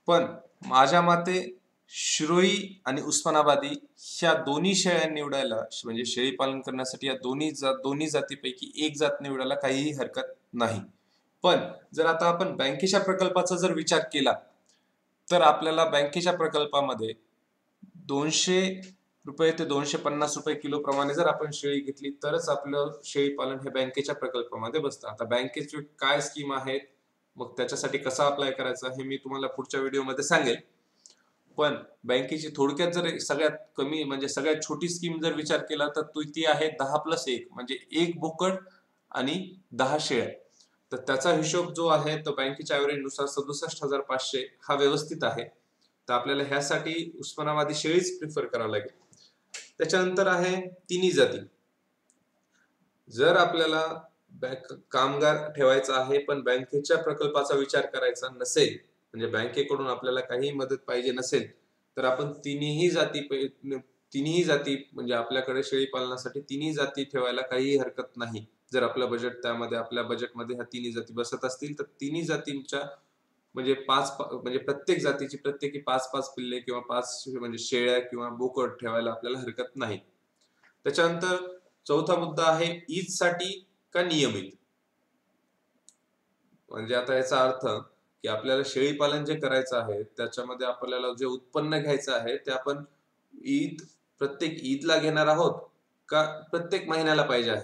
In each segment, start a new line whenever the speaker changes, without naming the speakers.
पण माझ्या मते शिरोई आणि उस्मानाबादी ह्या दोन्ही शेळ्या निवडायला म्हणजे शेळी पालन करण्यासाठी या दोन्ही जातीपैकी एक जात निवडायला काहीही हरकत नाही. पण जर आता आपण बँकेच्या प्रकल्पाचा जर विचार केला तर आपल्याला बँकेच्या प्रकल्पामध्ये 200 रुपये ते 250 रुपये किलो प्रमाणे जर आपण शेळी घेतली तरच आपलं शेळी पालन हे बँकेच्या प्रकल्पामध्ये बसतं. आता बँकेची काय स्कीम आहेत, मग त्याच्यासाठी कसा अप्लाय करायचा हे मी तुम्हाला पुढच्या व्हिडिओमध्ये सांगेल. पण बँकेची थोडक्यात जर सगळ्यात कमी म्हणजे सगळ्यात छोटी स्कीम जर विचार केला तर ती आहे 10+1 म्हणजे 1 बोकड आणि 10 शेळ्या. तर त्याचा हिशोब जो आहे तो बँकेच्या ऍव्हरेज नुसार 67,500 हा व्यवस्थित आहे. तर आपल्याला ह्यासाठी उस्मानाबादी शेळीच प्रिफर करावं लागेल. त्याच्यानंतर आहे तिन्ही जाती. जर आपल्याला कामगार ठेवायचा आहे पण बँकेच्या प्रकल्पाचा विचार करायचा नसेल म्हणजे बँकेकडून आपल्याला काही मदत पाहिजे नसेल तर आपण तिन्ही जाती म्हणजे आपल्याकडे शेळी पालनासाठी तिन्ही जाती ठेवायला काही हरकत नाही. जर आपलं बजेट त्यामध्ये आपल्या बजेटमध्ये ह्या तिन्ही जाती बसत असतील तर तिन्ही जातींच्या म्हणजे म्हणजे प्रत्येक जातीची प्रत्येकी 5-5 पिल्ले किंवा 5 म्हणजे शेळ्या किंवा बोकड ठेवायला आपल्याला हरकत नाही. त्याच्यानंतर चौथा मुद्दा आहे ईद साठी का नियमित. म्हणजे आता याचा अर्थ की आपल्याला शेळी पालन जे करायचं आहे त्याच्यामध्ये आपल्याला जे उत्पन्न घ्यायचं आहे ते आपण प्रत्येक ईदला घेणार आहोत का प्रत्येक महिन्याला पाहिजे आहे.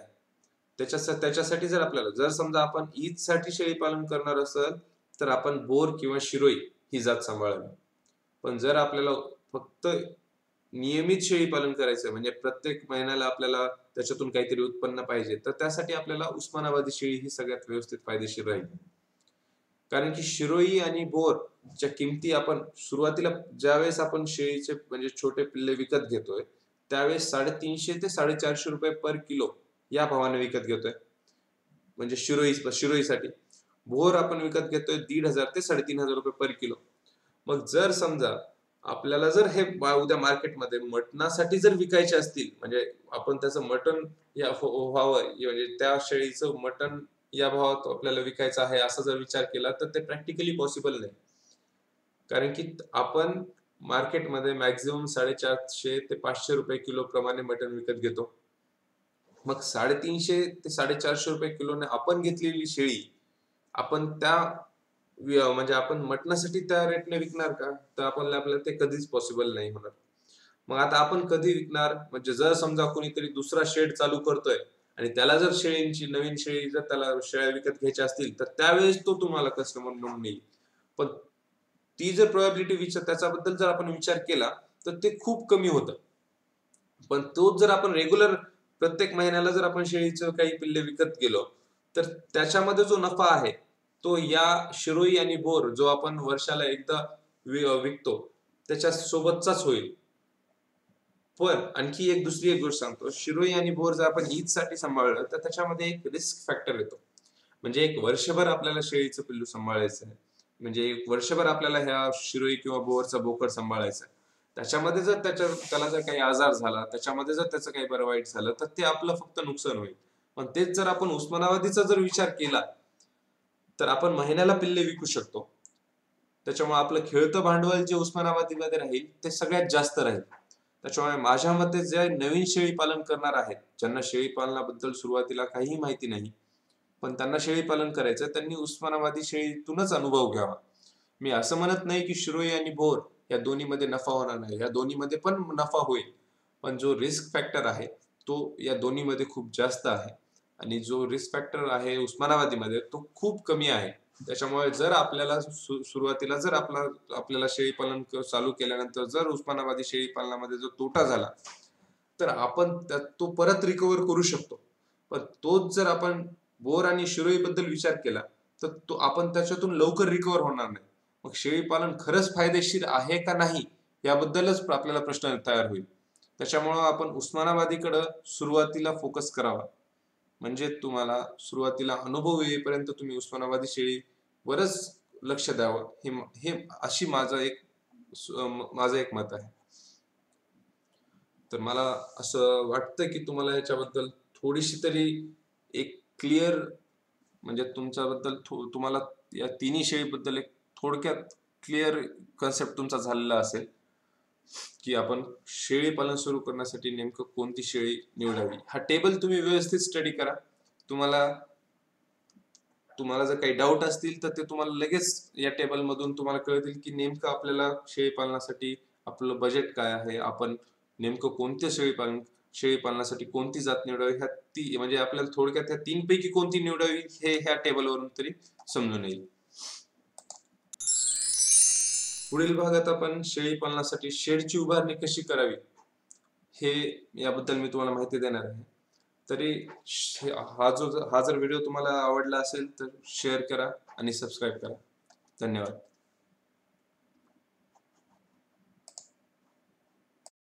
त्याच्यासाठी जर आपल्याला जर समजा आपण ईद साठी शेळी पालन करणार असेल तर आपण बोर किंवा शिरोई ही जात सांभाळावी. पण जर आपल्याला फक्त नियमित शेळी पालन करायचं म्हणजे प्रत्येक महिन्याला आपल्याला त्याच्यातून काहीतरी उत्पन्न पाहिजे तर त्यासाठी आपल्याला उस्मानाबादी शेळी ही सगळ्यात व्यवस्थित फायदेशीर राहील. कारण की शिरोई आणि बोरच्या किमती आपण सुरुवातीला ज्यावेळेस आपण शेळीचे म्हणजे छोटे पिल्ले विकत घेतोय त्यावेळेस 350 ते 450 रुपये पर किलो या भावाने विकत घेतोय म्हणजे शिरोईसाठी. बोर आपण विकत घेतोय 1500 ते 3500 रुपये पर किलो. मग जर समजा आपल्याला जर हे उद्या मार्केटमध्ये मटणासाठी जर विकायचे असतील म्हणजे आपण त्याचं मटण या व्हावं म्हणजे त्या शेळीचं मटण या भावात आपल्याला विकायचं आहे असा जर विचार केला तर ते प्रॅक्टिकली पॉसिबल नाही. कारण की आपण मार्केटमध्ये मॅक्झिमम 450 ते 500 रुपये किलो प्रमाणे मटण विकत घेतो. मग 350 ते 450 रुपये किलोने आपण घेतलेली शेळी आपण त्या म्हणजे आपण मटणासाठी त्या रेटने विकणार का, तर आपल्याला ते कधीच पॉसिबल नाही होणार. मग आता आपण कधी विकणार म्हणजे जर समजा कोणीतरी दुसरा शेड चालू करतोय आणि त्याला जर नवीन शेळी जर त्याला शेळ्या विकत घ्यायच्या असतील तर त्यावेळेस तो तुम्हाला कस्टमर म्हणून येईल. पण ती जर प्रोबॅबिलिटी त्याच्याबद्दल जर आपण विचार केला तर ते खूप कमी होतं. पण तोच जर आपण रेग्युलर प्रत्येक महिन्याला जर आपण शेळीचं काही पिल्ले विकत गेलो तर त्याच्यामध्ये जो नफा आहे तो या शिरोई आणि बोर जो आपण वर्षाला एकदा विकतो त्याच्या सोबतचाच होईल. पण आणखी दुसरी एक गोष्ट सांगतो, शिरोई आणि बोर जर आपण ईद साठी सांभाळलं तर त्याच्यामध्ये एक रिस्क फॅक्टर येतो. म्हणजे एक वर्षभर आपल्याला शेळीचं पिल्लू सांभाळायचं आहे म्हणजे एक वर्षभर आपल्याला ह्या शिरोई किंवा बोरचा बोकड सांभाळायचा आहे. त्याच्यामध्ये जर त्याला जर काही आजार झाला त्याच्यामध्ये जर त्याचं काही बरं वाईट झालं तर ते आपलं फक्त नुकसान होईल. पण तेच जर आपण उस्मानाबादीचा जर विचार केला तर आपण महिन्याला पिल्ले विकू शकतो. त्याच्यामुळे आपलं खेळतं भांडवल जे उस्मानाबादीमध्ये राहील ते सगळ्यात जास्त राहील. त्याच्यामुळे माझ्या मते जे नवीन शेळी पालन करणार आहेत ज्यांना शेळी पालनाबद्दल सुरुवातीला काहीही माहिती नाही पण त्यांना शेळी पालन करायचं त्यांनी उस्मानाबादी शेळीतूनच अनुभव घ्यावा. मी असं म्हणत नाही की शिरोई आणि बोर या दोन्हीमध्ये नफा होणार नाही, या दोन्हीमध्ये पण नफा होईल पण जो रिस्क फॅक्टर आहे तो या दोन्हीमध्ये खूप जास्त आहे आणि जो रिस्क फॅक्टर आहे उस्मानाबादीमध्ये तो खूप कमी आहे. त्याच्यामुळे जर आपल्याला सुरुवातीला जर आपल्याला शेळी पालन चालू केल्यानंतर जर उस्मानाबादी शेळी पालनामध्ये जो तोटा झाला तर आपण तो परत रिकव्हर करू शकतो. पण तोच जर आपण बोर आणि शिरोई बद्दल विचार केला तर तो आपण त्याच्यातून लवकर रिकव्हर होणार नाही. मग शेळी पालन खरंच फायदेशीर आहे का नाही याबद्दलच आपल्याला प्रश्न तयार होईल. त्याच्यामुळं आपण उस्मानाबादीकडे सुरुवातीला फोकस करावा. म्हणजे तुम्हाला सुरुवातीला अनुभव येईपर्यंत तुम्ही उस्मानाबादी शेळीवरच लक्ष द्यावं हे अशी माझं एक मत आहे. तर मला असं वाटतं की तुम्हाला याच्याबद्दल थोडीशी तरी एक क्लिअर म्हणजे तुमच्याबद्दल तुम्हाला या तिन्ही शेळीबद्दल एक थोडक्यात क्लिअर कन्सेप्ट तुमचा झालेला असेल की आपण शेळी पालन सुरू करण्यासाठी नेमकं कोणती शेळी निवडावी. हा टेबल तुम्ही व्यवस्थित स्टडी करा. तुम्हाला तुम्हाला जर काही डाऊट असतील तर ते तुम्हाला लगेच या टेबल मधून तुम्हाला कळतील की नेमकं आपल्याला शेळी पालनासाठी आपलं बजेट काय आहे, आपण नेमकं कोणतं शेळी पालनासाठी कोणती जात निवडावी, म्हणजे आपल्याला थोडक्यात ह्या 3 पैकी कोणती निवडावी हे ह्या टेबलवरून तरी समजून येईल. पुढील भागात आपण शेळी पालनासाठी शेडची उभारणी कशी करावी हे याबद्दल मी तुम्हाला माहिती देणार आहे. तरी हा जर व्हिडिओ तुम्हाला आवडला असेल तर शेअर करा आणि सबस्क्राईब करा. धन्यवाद.